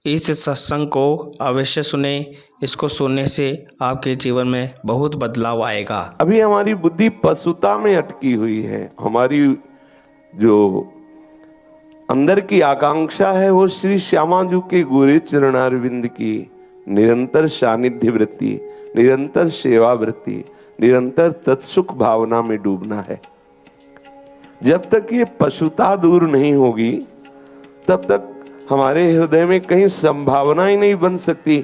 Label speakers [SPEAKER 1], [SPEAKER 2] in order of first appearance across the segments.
[SPEAKER 1] इस सत्संग को अवश्य सुने। इसको सुनने से आपके जीवन में बहुत बदलाव आएगा।
[SPEAKER 2] अभी हमारी बुद्धि पशुता में अटकी हुई है। हमारी जो अंदर की आकांक्षा है वो श्री श्यामाजू के गोरे चरणारविंद की निरंतर सानिध्य वृत्ति, निरंतर सेवा वृत्ति, निरंतर तत्सुख भावना में डूबना है। जब तक ये पशुता दूर नहीं होगी तब तक हमारे हृदय में कहीं संभावना ही नहीं बन सकती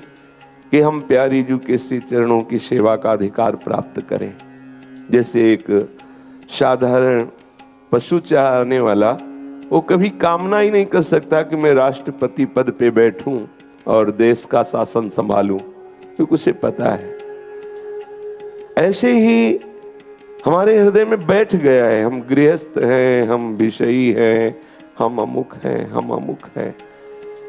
[SPEAKER 2] कि हम प्यारी जू के श्री चरणों की सेवा का अधिकार प्राप्त करें। जैसे एक साधारण पशु चाहने वाला वो कभी कामना ही नहीं कर सकता कि मैं राष्ट्रपति पद पे बैठूं और देश का शासन संभालूं, क्योंकि उसे पता है। ऐसे ही हमारे हृदय में बैठ गया है, हम गृहस्थ हैं, हम विषयी हैं, हम अमुक हैं, हम अमुक हैं।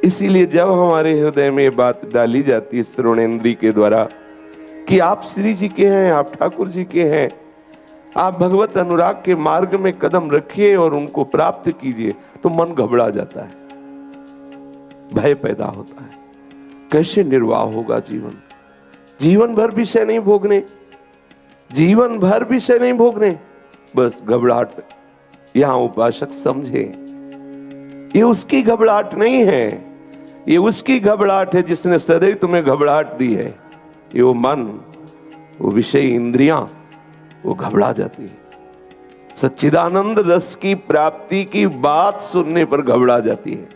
[SPEAKER 2] इसीलिए जब हमारे हृदय में ये बात डाली जाती है श्रवणेन्द्रिय के द्वारा कि आप श्री जी के हैं, आप ठाकुर जी के हैं, आप भगवत अनुराग के मार्ग में कदम रखिए और उनको प्राप्त कीजिए, तो मन घबरा जाता है, भय पैदा होता है। कैसे निर्वाह होगा जीवन? जीवन भर विषय नहीं भोगने, जीवन भर विषय नहीं भोगने, बस घबराहट। यहां उपासक समझे, ये उसकी घबराहट नहीं है, ये उसकी घबराहट है जिसने सदैव तुम्हें घबराहट दी है। ये वो मन, वो विषय इंद्रियां, वो घबरा जाती है। सच्चिदानंद रस की प्राप्ति की बात सुनने पर घबरा जाती है।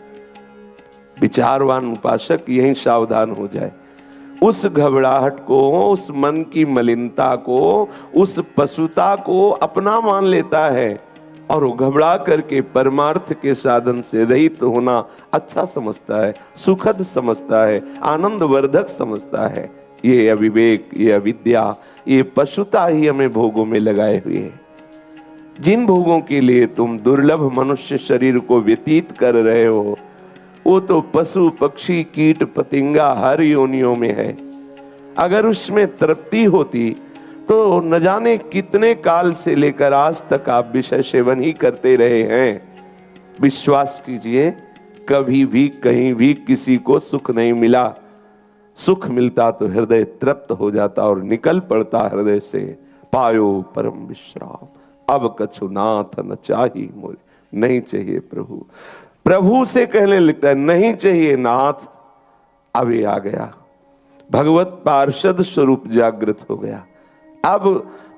[SPEAKER 2] विचारवान उपासक यही सावधान हो जाए। उस घबराहट को, उस मन की मलिनता को, उस पशुता को अपना मान लेता है और वो घबरा करके परमार्थ के साधन से रहित होना अच्छा समझता है, सुखद समझता है, आनंदवर्धक समझता है। ये अविवेक, ये अविद्या, ये पशुता ही हमें भोगों में लगाए हुए है। जिन भोगों के लिए तुम दुर्लभ मनुष्य शरीर को व्यतीत कर रहे हो, वो तो पशु पक्षी कीट पतिंगा हर योनियों में है। अगर उसमें तृप्ति होती तो न जाने कितने काल से लेकर आज तक आप विषय सेवन ही करते रहे हैं। विश्वास कीजिए, कभी भी कहीं भी किसी को सुख नहीं मिला। सुख मिलता तो हृदय तृप्त हो जाता और निकल पड़ता हृदय से, पायो परम विश्राम, अब कछु नाथ न चाही मोरे। नहीं चाहिए प्रभु, प्रभु से कहने लगता है नहीं चाहिए नाथ। अब ये आ गया, भगवत पार्षद स्वरूप जागृत हो गया। अब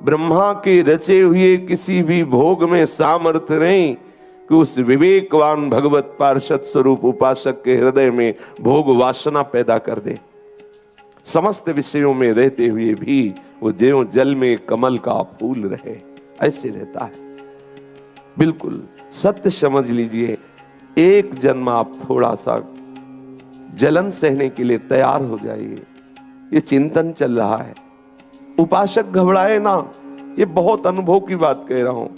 [SPEAKER 2] ब्रह्मा के रचे हुए किसी भी भोग में सामर्थ्य नहीं कि उस विवेकवान भगवत पार्षद स्वरूप उपासक के हृदय में भोग वासना पैदा कर दे। समस्त विषयों में रहते हुए भी वो ज्यों जल में कमल का फूल रहे, ऐसे रहता है। बिल्कुल सत्य समझ लीजिए, एक जन्म आप थोड़ा सा जलन सहने के लिए तैयार हो जाइए। ये चिंतन चल रहा है, उपासक घबराए ना, ये बहुत अनुभव की बात कह रहा हूं।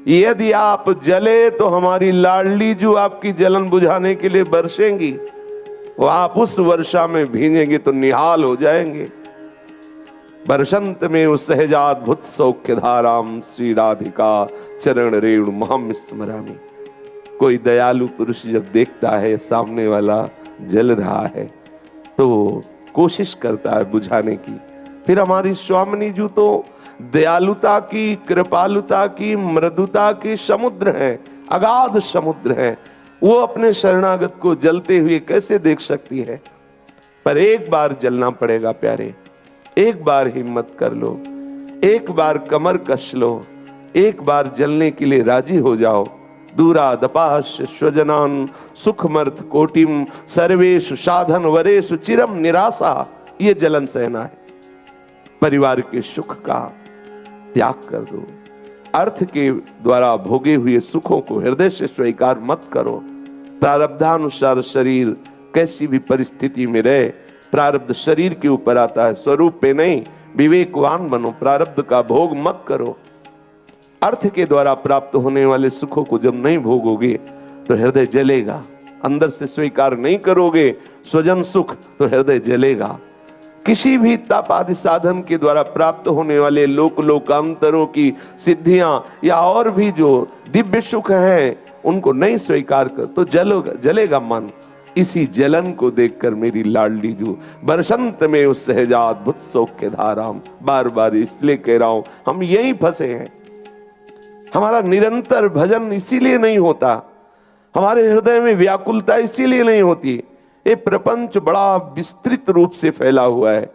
[SPEAKER 2] यदि आप जले तो हमारी लाडली जो आपकी जलन बुझाने के लिए बरसेंगी, वो आप उस वर्षा में भीगेंगे तो निहाल हो जाएंगे। बरसंत में उस सहजाद्भुत सौख्य धाराम श्री राधिका चरण रेणु महम स्मरामि। कोई दयालु पुरुष जब देखता है सामने वाला जल रहा है तो कोशिश करता है बुझाने की। फिर हमारी स्वामिनी जी तो दयालुता की, कृपालुता की, मृदुता की समुद्र है, अगाध समुद्र है। वो अपने शरणागत को जलते हुए कैसे देख सकती है? पर एक बार जलना पड़ेगा प्यारे, एक बार हिम्मत कर लो, एक बार कमर कस लो, एक बार जलने के लिए राजी हो जाओ। दूरा दपाश स्वजनान सुखमर्थ कोटिम सर्वेषु साधन वरेषु चिरम निराशा। ये जलन सहना है। परिवार के सुख का त्याग कर दो। अर्थ के द्वारा भोगे हुए सुखों को हृदय से स्वीकार मत करो। प्रारब्धानुसार शरीर कैसी भी परिस्थिति में रहे, प्रारब्ध शरीर के ऊपर आता है, स्वरूप पे नहीं। विवेकवान बनो, प्रारब्ध का भोग मत करो। अर्थ के द्वारा प्राप्त होने वाले सुखों को जब नहीं भोगोगे तो हृदय जलेगा। अंदर से स्वीकार नहीं करोगे स्वजन सुख तो हृदय जलेगा। किसी भी तप आदि साधन के द्वारा प्राप्त होने वाले लोक लोकांतरों की सिद्धियां या और भी जो दिव्य सुख हैं उनको नहीं स्वीकार कर तो जलेगा मन। इसी जलन को देखकर मेरी लाडली जू बरसंत में उस सहजाद बुत सौख्य धाराम। बार बार इसलिए कह रहा हूं, हम यहीं फंसे हैं। हमारा निरंतर भजन इसीलिए नहीं होता, हमारे हृदय में व्याकुलता इसीलिए नहीं होती। ये प्रपंच बड़ा विस्तृत रूप से फैला हुआ है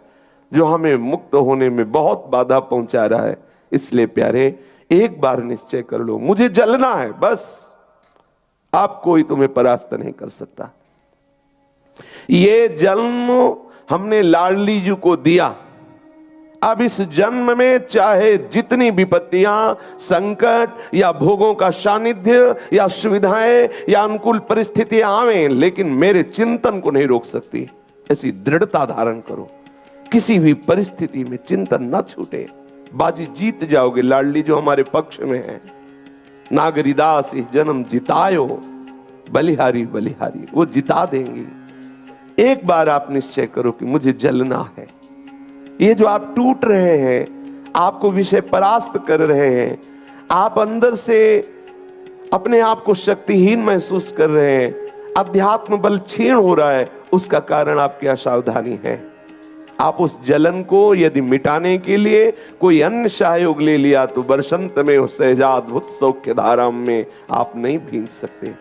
[SPEAKER 2] जो हमें मुक्त होने में बहुत बाधा पहुंचा रहा है। इसलिए प्यारे, एक बार निश्चय कर लो, मुझे जलना है बस। आप कोई तुम्हें परास्त नहीं कर सकता। ये जन्म हमने लाडली जी को दिया। अब इस जन्म में चाहे जितनी विपत्तियां, संकट या भोगों का सानिध्य या सुविधाएं या अनुकूल परिस्थितियां आवें, लेकिन मेरे चिंतन को नहीं रोक सकती। ऐसी दृढ़ता धारण करो, किसी भी परिस्थिति में चिंतन न छूटे। बाजी जीत जाओगे। लाडली जो हमारे पक्ष में है, नागरिदास इस जन्म जितायो, बलिहारी बलिहारी, वो जिता देंगी। एक बार आप निश्चय करो कि मुझे जलना है। ये जो आप टूट रहे हैं, आपको विषय परास्त कर रहे हैं, आप अंदर से अपने आप को शक्तिहीन महसूस कर रहे हैं, अध्यात्म बल क्षीण हो रहा है, उसका कारण आपकी असावधानी है। आप उस जलन को यदि मिटाने के लिए कोई अन्य सहयोग ले लिया तो बरसंत में उस सहजाद भुत सौख्य धारा में आप नहीं भीग सकते।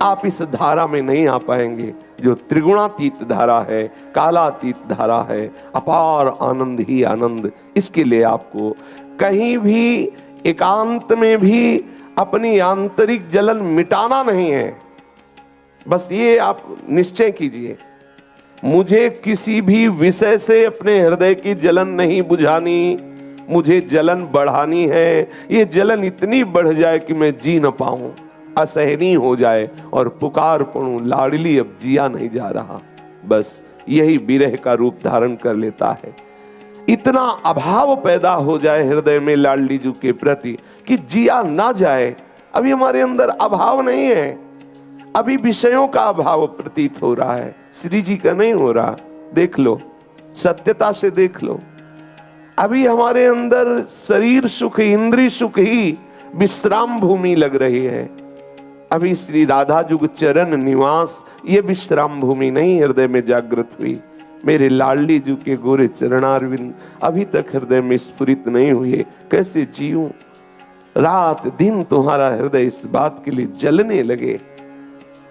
[SPEAKER 2] आप इस धारा में नहीं आ पाएंगे जो त्रिगुणातीत धारा है, कालातीत धारा है, अपार आनंद ही आनंद। इसके लिए आपको कहीं भी एकांत में भी अपनी आंतरिक जलन मिटाना नहीं है। बस ये आप निश्चय कीजिए, मुझे किसी भी विषय से अपने हृदय की जलन नहीं बुझानी, मुझे जलन बढ़ानी है। ये जलन इतनी बढ़ जाए कि मैं जी न पाऊं, असहनीय हो जाए और पुकार पड़ूं, लाडली अब जिया नहीं जा रहा। बस यही विरह का रूप धारण कर लेता है। इतना अभाव पैदा हो जाए हृदय में लाडली जी के प्रति कि जिया ना जाए। अभी हमारे अंदर अभाव नहीं है, अभी विषयों का अभाव प्रतीत हो रहा है, श्री जी का नहीं हो रहा। देख लो, सत्यता से देख लो। अभी हमारे अंदर शरीर सुख, इंद्रिय सुख ही विश्राम भूमि लग रही है। अभी श्री राधा जुग चरण निवास ये विश्राम भूमि नहीं हृदय में जागृत हुई। मेरे लाडली जी के गोरे चरणारविंद अभी तक हृदय में स्फुरित नहीं हुए। कैसे जीऊं? रात दिन तुम्हारा हृदय इस बात के लिए जलने लगे,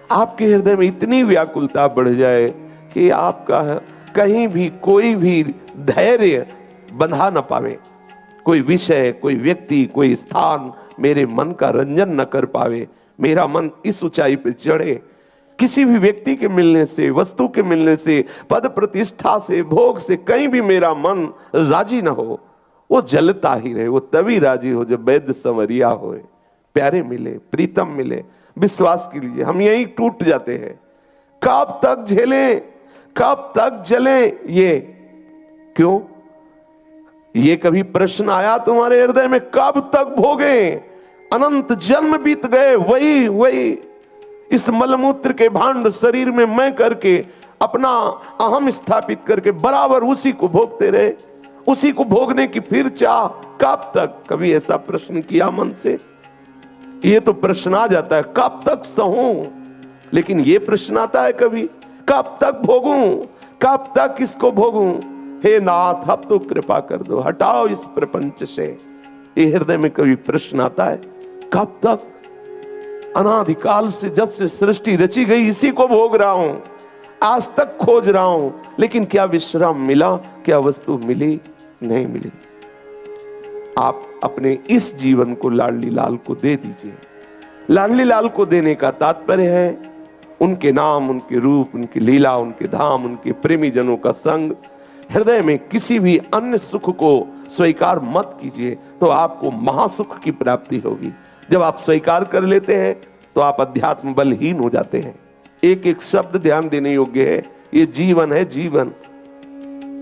[SPEAKER 2] आपके हृदय में इतनी व्याकुलता बढ़ जाए कि आपका कहीं भी कोई भी धैर्य बंधा न पावे। कोई विषय, कोई व्यक्ति, कोई स्थान मेरे मन का रंजन न कर पावे। मेरा मन इस ऊंचाई पे चढ़े, किसी भी व्यक्ति के मिलने से, वस्तु के मिलने से, पद प्रतिष्ठा से, भोग से कहीं भी मेरा मन राजी न हो। वो जलता ही रहे। वो तभी राजी हो जब वैद्य संवरिया होए, प्यारे मिले, प्रीतम मिले। विश्वास कीजिए, हम यही टूट जाते हैं। कब तक झेलें, कब तक जलें? ये क्यों? ये कभी प्रश्न आया तुम्हारे हृदय में? कब तक भोगें? अनंत जन्म बीत गए, वही इस मलमूत्र के भांड शरीर में मैं करके अपना अहम स्थापित करके बराबर उसी को भोगते रहे, उसी को भोगने की फिर चाह। कब तक? कभी ऐसा प्रश्न किया मन से? ये तो प्रश्न आ जाता है, कब तक सहूं? लेकिन ये प्रश्न आता है कभी, कब तक भोगूं? कब तक इसको भोगूं? हे नाथ, अब तो कृपा कर दो, हटाओ इस प्रपंच से। ये हृदय में कभी प्रश्न आता है, कब तक? अनादिकाल से, जब से सृष्टि रची गई, इसी को भोग रहा हूं, आज तक खोज रहा हूं, लेकिन क्या विश्राम मिला? क्या वस्तु मिली? नहीं मिली। आप अपने इस जीवन को लाडली लाल को दे दीजिए। लाडली लाल को देने का तात्पर्य है उनके नाम, उनके रूप, उनकी लीला, उनके धाम, उनके प्रेमी जनों का संग। हृदय में किसी भी अन्य सुख को स्वीकार मत कीजिए, तो आपको महासुख की प्राप्ति होगी। जब आप स्वीकार कर लेते हैं तो आप अध्यात्म बलहीन हो जाते हैं। एक एक शब्द ध्यान देने योग्य है। ये जीवन है, जीवन।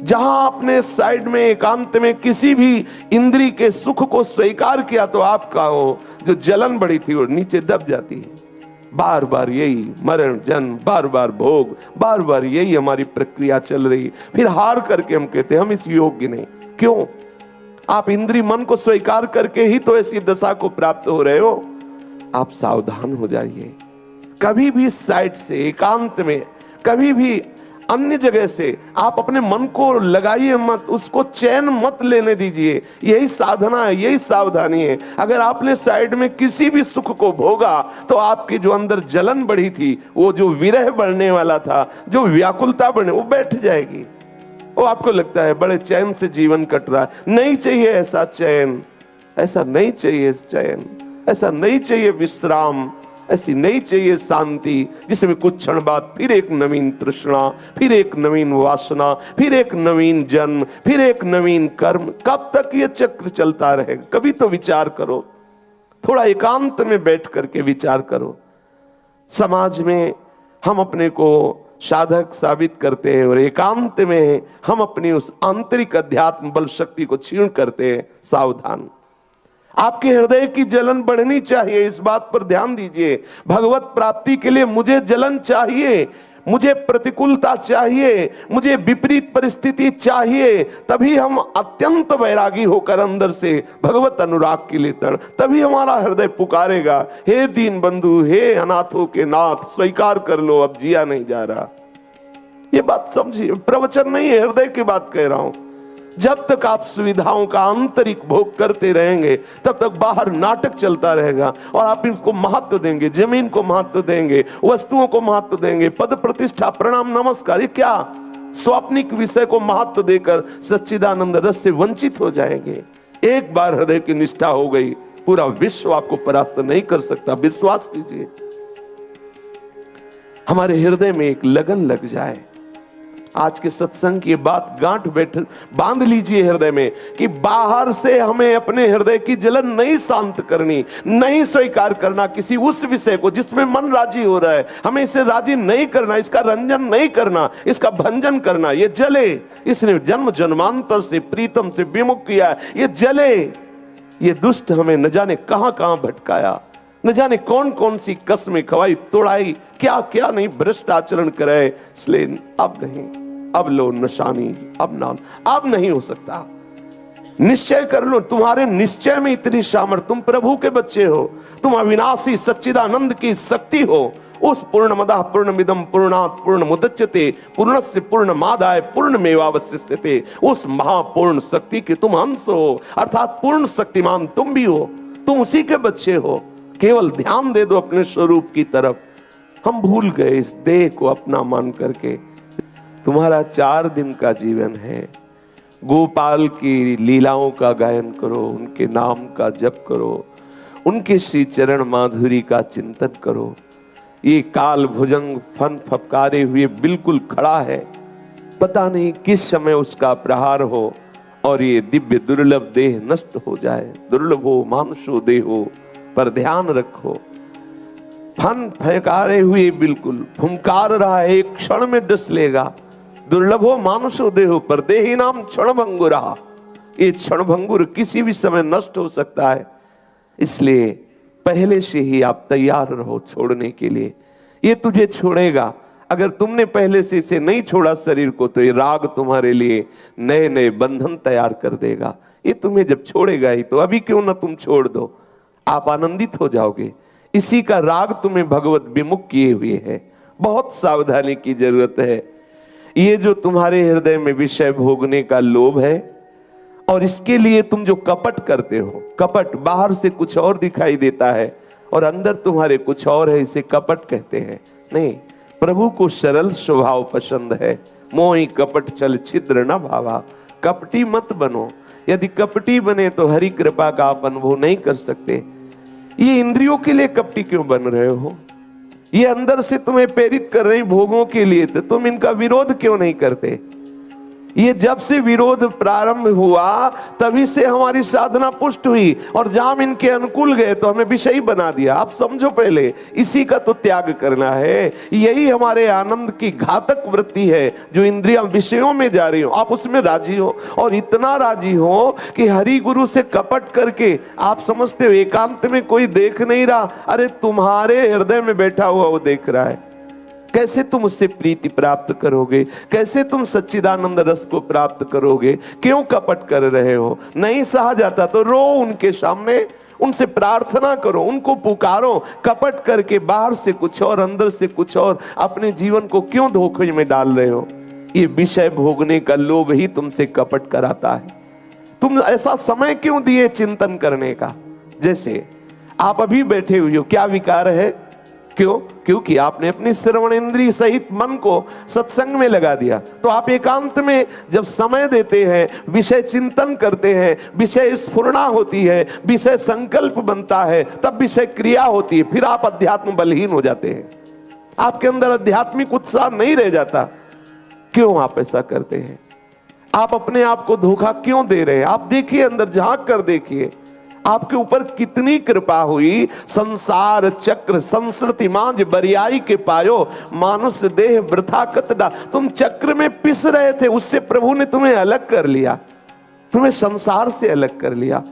[SPEAKER 2] जहां आपने साइड में, एकांत में किसी भी इंद्री के सुख को स्वीकार किया तो आपका वो जो जलन बढ़ी थी वो नीचे दब जाती है। बार बार यही मरण जन्म, बार बार भोग, बार बार यही हमारी प्रक्रिया चल रही। फिर हार करके हम कहते हैं हम इस योग्य नहीं। क्यों? आप इंद्री मन को स्वीकार करके ही तो ऐसी दशा को प्राप्त हो रहे हो। आप सावधान हो जाइए। कभी भी साइड से, एकांत में कभी भी अन्य जगह से आप अपने मन को लगाइए मत, उसको चैन मत लेने दीजिए। यही साधना है, यही सावधानी है। अगर आपने साइड में किसी भी सुख को भोगा तो आपकी जो अंदर जलन बढ़ी थी, वो जो विरह बढ़ने वाला था, जो व्याकुलता बढ़ने, वो बैठ जाएगी। वो आपको लगता है बड़े चैन से जीवन कट रहा है। नहीं चाहिए ऐसा चैन, ऐसा नहीं चाहिए चैन, ऐसा नहीं चाहिए विश्राम, ऐसी नहीं चाहिए शांति जिसमें कुछ क्षण बाद फिर एक नवीन तृष्णा, फिर एक नवीन वासना, फिर एक नवीन जन्म, फिर एक नवीन कर्म। कब तक ये चक्र चलता रहेगा? कभी तो विचार करो, थोड़ा एकांत में बैठ करके विचार करो। समाज में हम अपने को साधक साबित करते हैं और एकांत में हम अपनी उस आंतरिक अध्यात्म बल शक्ति को क्षीण करते हैं। सावधान, आपके हृदय की जलन बढ़नी चाहिए, इस बात पर ध्यान दीजिए। भगवत प्राप्ति के लिए मुझे जलन चाहिए, मुझे प्रतिकूलता चाहिए, मुझे विपरीत परिस्थिति चाहिए, तभी हम अत्यंत वैरागी होकर अंदर से भगवत अनुराग के लिए तभी हमारा हृदय पुकारेगा, हे दीन बंधु, हे अनाथों के नाथ, स्वीकार कर लो, अब जिया नहीं जा रहा। ये बात समझिए, प्रवचन नहीं है, हृदय की बात कह रहा हूं। जब तक आप सुविधाओं का आंतरिक भोग करते रहेंगे तब तक बाहर नाटक चलता रहेगा और आप इनको महत्व देंगे, जमीन को महत्व देंगे, वस्तुओं को महत्व देंगे, पद प्रतिष्ठा प्रणाम नमस्कार, ये क्या स्वाप्निक विषय को महत्व देकर सच्चिदानंद रस से वंचित हो जाएंगे। एक बार हृदय की निष्ठा हो गई, पूरा विश्व आपको परास्त नहीं कर सकता, विश्वास कीजिए। हमारे हृदय में एक लगन लग जाए। आज के सत्संग की बात गांठ बैठ बांध लीजिए हृदय में कि बाहर से हमें अपने हृदय की जलन नहीं शांत करनी, नहीं स्वीकार करना किसी उस विषय को जिसमें मन राजी हो रहा है। हमें इसे राजी नहीं करना, इसका रंजन नहीं करना, इसका भंजन करना। ये जले, इसने जन्म जन्मांतर से प्रीतम से विमुख किया, ये जले। ये दुष्ट हमें न जाने कहां कहां भटकाया, न जाने कौन कौन सी कसमें खवाई, तोड़ाई, क्या क्या नहीं भ्रष्ट आचरण कराए। इसलिए अब नहीं, अब लो नशानी, अब नाम, अब नहीं हो सकता। निश्चय कर लो, तुम्हारे निश्चय में इतनी सामर्थ्य, तुम प्रभु के बच्चे हो, तुम अविनाशी सच्चिदानंद की शक्ति हो। उस पूर्णमदः पूर्णमिदं पूर्णात् पूर्णमुदच्यते पूर्णस्य पूर्णमादाय पूर्णमेवावशिष्यते, उस महापूर्ण शक्ति के तुम अंश हो, अर्थात पूर्ण शक्तिमान तुम भी हो, तुम उसी के बच्चे हो। केवल ध्यान दे दो अपने स्वरूप की तरफ। हम भूल गए इस देह को अपना मान करके। तुम्हारा 4 दिन का जीवन है, गोपाल की लीलाओं का गायन करो, उनके नाम का जप करो, उनके श्री चरण माधुरी का चिंतन करो। ये काल भुजंग फन फपकारे हुए बिल्कुल खड़ा है, पता नहीं किस समय उसका प्रहार हो और ये दिव्य दुर्लभ देह नष्ट हो जाए। दुर्लभ हो मानुषो देहो, पर ध्यान रखो, फन फैकारे हुए बिल्कुल फुंकार रहा है, एक क्षण में डस लेगा। दुर्लभो मानुषो देहो, पर देही नाम क्षण भंगुरा। ये क्षण भंगुर किसी भी समय नष्ट हो सकता है, इसलिए पहले से ही आप तैयार रहो छोड़ने के लिए। ये तुझे छोड़ेगा, अगर तुमने पहले से इसे नहीं छोड़ा शरीर को, तो ये राग तुम्हारे लिए नए नए बंधन तैयार कर देगा। ये तुम्हें जब छोड़ेगा ही, तो अभी क्यों ना तुम छोड़ दो, आप आनंदित हो जाओगे। इसी का राग तुम्हें भगवत विमुख किए हुए है। बहुत सावधानी की जरूरत है। ये जो तुम्हारे हृदय में विषय भोगने का लोभ है, और इसके लिए तुम जो कपट करते हो, कपट बाहर से कुछ और दिखाई देता है और अंदर तुम्हारे कुछ और है, इसे कपट कहते हैं। नहीं, प्रभु को सरल स्वभाव पसंद है। मोहि कपट छल छिद्र न भावा, कपटी मत बनो। यदि कपटी बने तो हरि कृपा का आप अनुभव नहीं कर सकते। ये इंद्रियों के लिए कपटी क्यों बन रहे हो? ये अंदर से तुम्हें प्रेरित कर रही भोगों के लिए, तो तुम इनका विरोध क्यों नहीं करते? ये जब से विरोध प्रारंभ हुआ तभी से हमारी साधना पुष्ट हुई, और जब हम इनके अनुकूल गए तो हमें विषयी बना दिया। आप समझो, पहले इसी का तो त्याग करना है। यही हमारे आनंद की घातक वृत्ति है, जो इंद्रियां विषयों में जा रही हो, आप उसमें राजी हो, और इतना राजी हो कि हरि गुरु से कपट करके आप समझते हो एकांत में कोई देख नहीं रहा। अरे तुम्हारे हृदय में बैठा हुआ वो देख रहा है। कैसे तुम उससे प्रीति प्राप्त करोगे? कैसे तुम सच्चिदानंद रस को प्राप्त करोगे? क्यों कपट कर रहे हो? नहीं सहा जाता तो रो उनके सामने, उनसे प्रार्थना करो, उनको पुकारो। कपट करके बाहर से कुछ और अंदर से कुछ और अपने जीवन को क्यों धोखे में डाल रहे हो? ये विषय भोगने का लोभ ही तुमसे कपट कराता है। तुम ऐसा समय क्यों दिए चिंतन करने का? जैसे आप अभी बैठे हुए हो, क्या विकार है? क्यों? क्योंकि आपने अपनी श्रवण इंद्रिय सहित मन को सत्संग में लगा दिया। तो आप एकांत में जब समय देते हैं, विषय चिंतन करते हैं, विषय स्फुरणा होती है, विषय संकल्प बनता है, तब विषय क्रिया होती है, फिर आप अध्यात्म बलहीन हो जाते हैं। आपके अंदर आध्यात्मिक उत्साह नहीं रह जाता। क्यों आप ऐसा करते हैं? आप अपने आप को धोखा क्यों दे रहे हैं? आप देखिए, अंदर झांक कर देखिए, आपके ऊपर कितनी कृपा हुई। संसार चक्र संस्कृति मांझ बरियाई के पायो, मानुष देह वृथा कतडा। तुम चक्र में पिस रहे थे, उससे प्रभु ने तुम्हें अलग कर लिया, तुम्हें संसार से अलग कर लिया,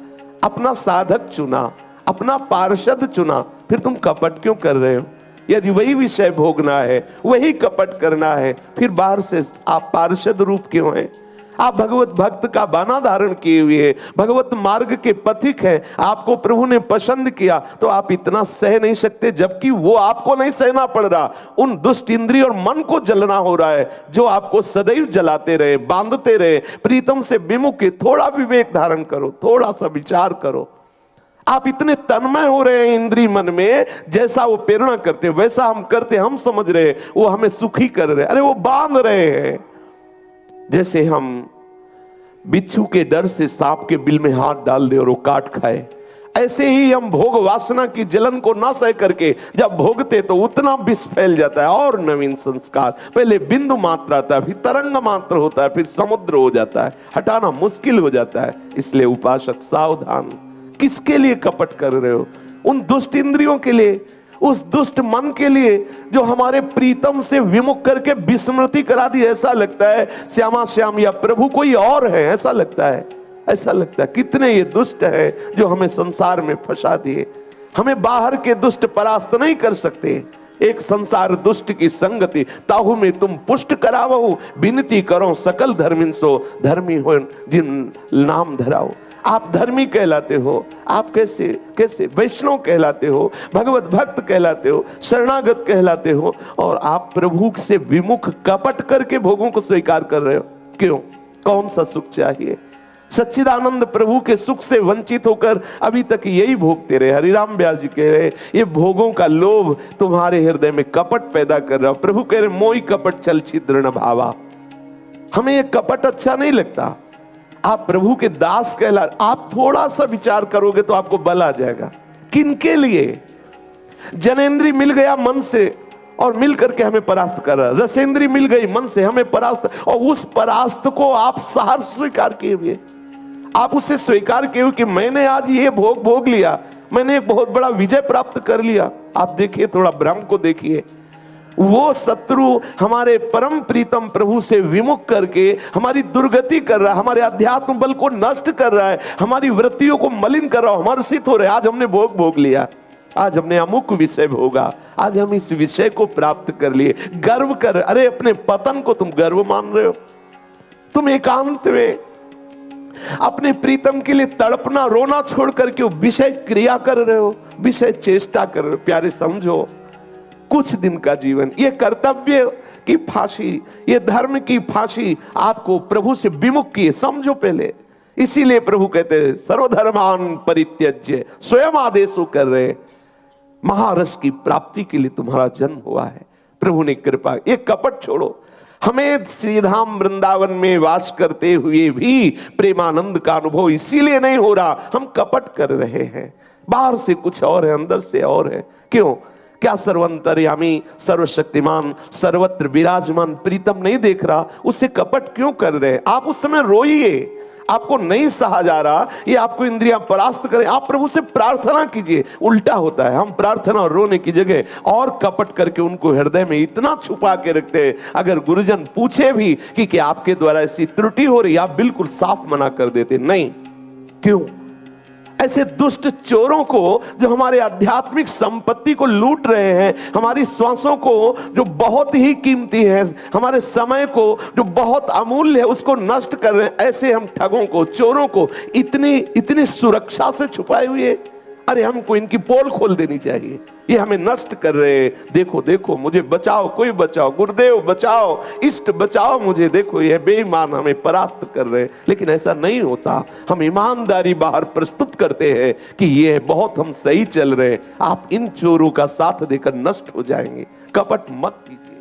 [SPEAKER 2] अपना साधक चुना, अपना पार्षद चुना। फिर तुम कपट क्यों कर रहे हो? यदि वही विषय भोगना है, वही कपट करना है, फिर बाहर से आप पार्षद रूप क्यों हैं? आप भगवत भक्त का बाना धारण किए हुए हैं, भगवत मार्ग के पथिक हैं, आपको प्रभु ने पसंद किया, तो आप इतना सह नहीं सकते, जबकि वो आपको नहीं सहना पड़ रहा। उन दुष्ट इंद्रिय और मन को जलना हो रहा है, जो आपको सदैव जलाते रहे, बांधते रहे, प्रीतम से विमुख। थोड़ा विवेक धारण करो, थोड़ा सा विचार करो। आप इतने तन्मय हो रहे हैं इंद्रिय मन में, जैसा वो प्रेरणा करते वैसा हम करते, हम समझ रहे हैं वो हमें सुखी कर रहे हैं। अरे वो बांध रहे हैं। जैसे हम बिच्छू के डर से सांप के बिल में हाथ डाल दे और वो काट खाए, ऐसे ही हम भोग वासना की जलन को ना सह करके जब भोगते तो उतना विष फैल जाता है। और नवीन संस्कार, पहले बिंदु मात्र आता है, फिर तरंग मात्र होता है, फिर समुद्र हो जाता है, हटाना मुश्किल हो जाता है। इसलिए उपासक सावधान। किसके लिए कपट कर रहे हो? उन दुष्ट इंद्रियों के लिए, उस दुष्ट मन के लिए जो हमारे प्रीतम से विमुख करके विस्मृति करा दी। ऐसा लगता है श्यामा श्याम या प्रभु कोई और है, ऐसा लगता है, ऐसा लगता है। कितने ये दुष्ट हैं जो हमें संसार में फंसा दिए। हमें बाहर के दुष्ट परास्त नहीं कर सकते। एक संसार दुष्ट की संगति, ताहू में तुम पुष्ट करावो, विनती करो सकल धर्मिन सो, धर्मी हो जिन नाम धराओ। आप धर्मी कहलाते हो, आप कैसे कैसे वैष्णव कहलाते हो, भगवत भक्त कहलाते हो, शरणागत कहलाते हो, और आप प्रभु से विमुख कपट करके भोगों को स्वीकार कर रहे हो। क्यों? कौन सा सुख चाहिए? सच्चिदानंद प्रभु के सुख से वंचित होकर अभी तक यही भोगते रहे। हरिराम व्यास जी कह रहे, ये भोगों का लोभ तुम्हारे हृदय में कपट पैदा कर रहा। प्रभु कह रहे, मोई कपट चल छिद्र न भावा। हमें ये कपट अच्छा नहीं लगता। आप प्रभु के दास कहला, आप थोड़ा सा विचार करोगे तो आपको बल आ जाएगा। किनके लिए? जनेंद्री मिल गया मन से और मिल करके हमें परास्त कर रहा, रसेंद्री मिल गई मन से हमें परास्त, और उस परास्त को आप सहर्ष स्वीकार किए हुए, आप उसे स्वीकार किए हुए कि मैंने आज ये भोग लिया, मैंने एक बहुत बड़ा विजय प्राप्त कर लिया। आप देखिए, थोड़ा ब्रह्म को देखिए, वो शत्रु हमारे परम प्रीतम प्रभु से विमुख करके हमारी दुर्गति कर रहा है, हमारे अध्यात्म बल को नष्ट कर रहा है, हमारी वृत्तियों को मलिन कर रहा है। हर्षित हो रहे, आज हमने भोग लिया, आज हमने अमुक विषय भोगा, आज हम इस विषय को प्राप्त कर लिए, गर्व कर। अरे अपने पतन को तुम गर्व मान रहे हो? तुम एकांत में अपने प्रीतम के लिए तड़पना रोना छोड़ करके विषय क्रिया कर रहे हो, विषय चेष्टा कर रहे हो। प्यारे समझो, कुछ दिन का जीवन, ये कर्तव्य की फांसी, ये धर्म की फांसी आपको प्रभु से विमुख किए, समझो पहले। इसीलिए प्रभु कहते हैं सर्वधर्मान परित्यज्य, स्वयं आदेश कर रहे, महारस की प्राप्ति के लिए तुम्हारा जन्म हुआ है। प्रभु ने कृपा, ये कपट छोड़ो। हमें श्रीधाम वृंदावन में वास करते हुए भी प्रेमानंद का अनुभव इसीलिए नहीं हो रहा, हम कपट कर रहे हैं। बाहर से कुछ और है, अंदर से और है। क्यों? क्या सर्वंतर्यामी सर्वशक्तिमान सर्वत्र विराजमान प्रीतम नहीं देख रहा? उससे कपट क्यों कर रहे? आप उस समय रोइए, आपको नहीं सहा जा रहा, ये आपको इंद्रियां परास्त करें, आप प्रभु से प्रार्थना कीजिए। उल्टा होता है, हम प्रार्थना और रोने की जगह और कपट करके उनको हृदय में इतना छुपा के रखते हैं। अगर गुरुजन पूछे भी कि क्या आपके द्वारा ऐसी त्रुटि हो रही, आप बिल्कुल साफ मना कर देते, नहीं। क्यों? ऐसे दुष्ट चोरों को जो हमारे आध्यात्मिक संपत्ति को लूट रहे हैं, हमारी श्वासों को जो बहुत ही कीमती है, हमारे समय को जो बहुत अमूल्य है, उसको नष्ट कर रहे हैं, ऐसे हम ठगों को, चोरों को इतनी सुरक्षा से छुपाए हुए। अरे हमको इनकी पोल खोल देनी चाहिए, ये हमें नष्ट कर रहे हैं, देखो देखो मुझे बचाओ, कोई बचाओ, गुरुदेव बचाओ, इष्ट बचाओ मुझे, देखो ये बेईमान हमें परास्त कर रहे हैं। लेकिन ऐसा नहीं होता, हम ईमानदारी बाहर प्रस्तुत करते हैं कि ये बहुत हम सही चल रहे हैं, आप इन चोरों का साथ देकर नष्ट हो जाएंगे। कपट मत कीजिए।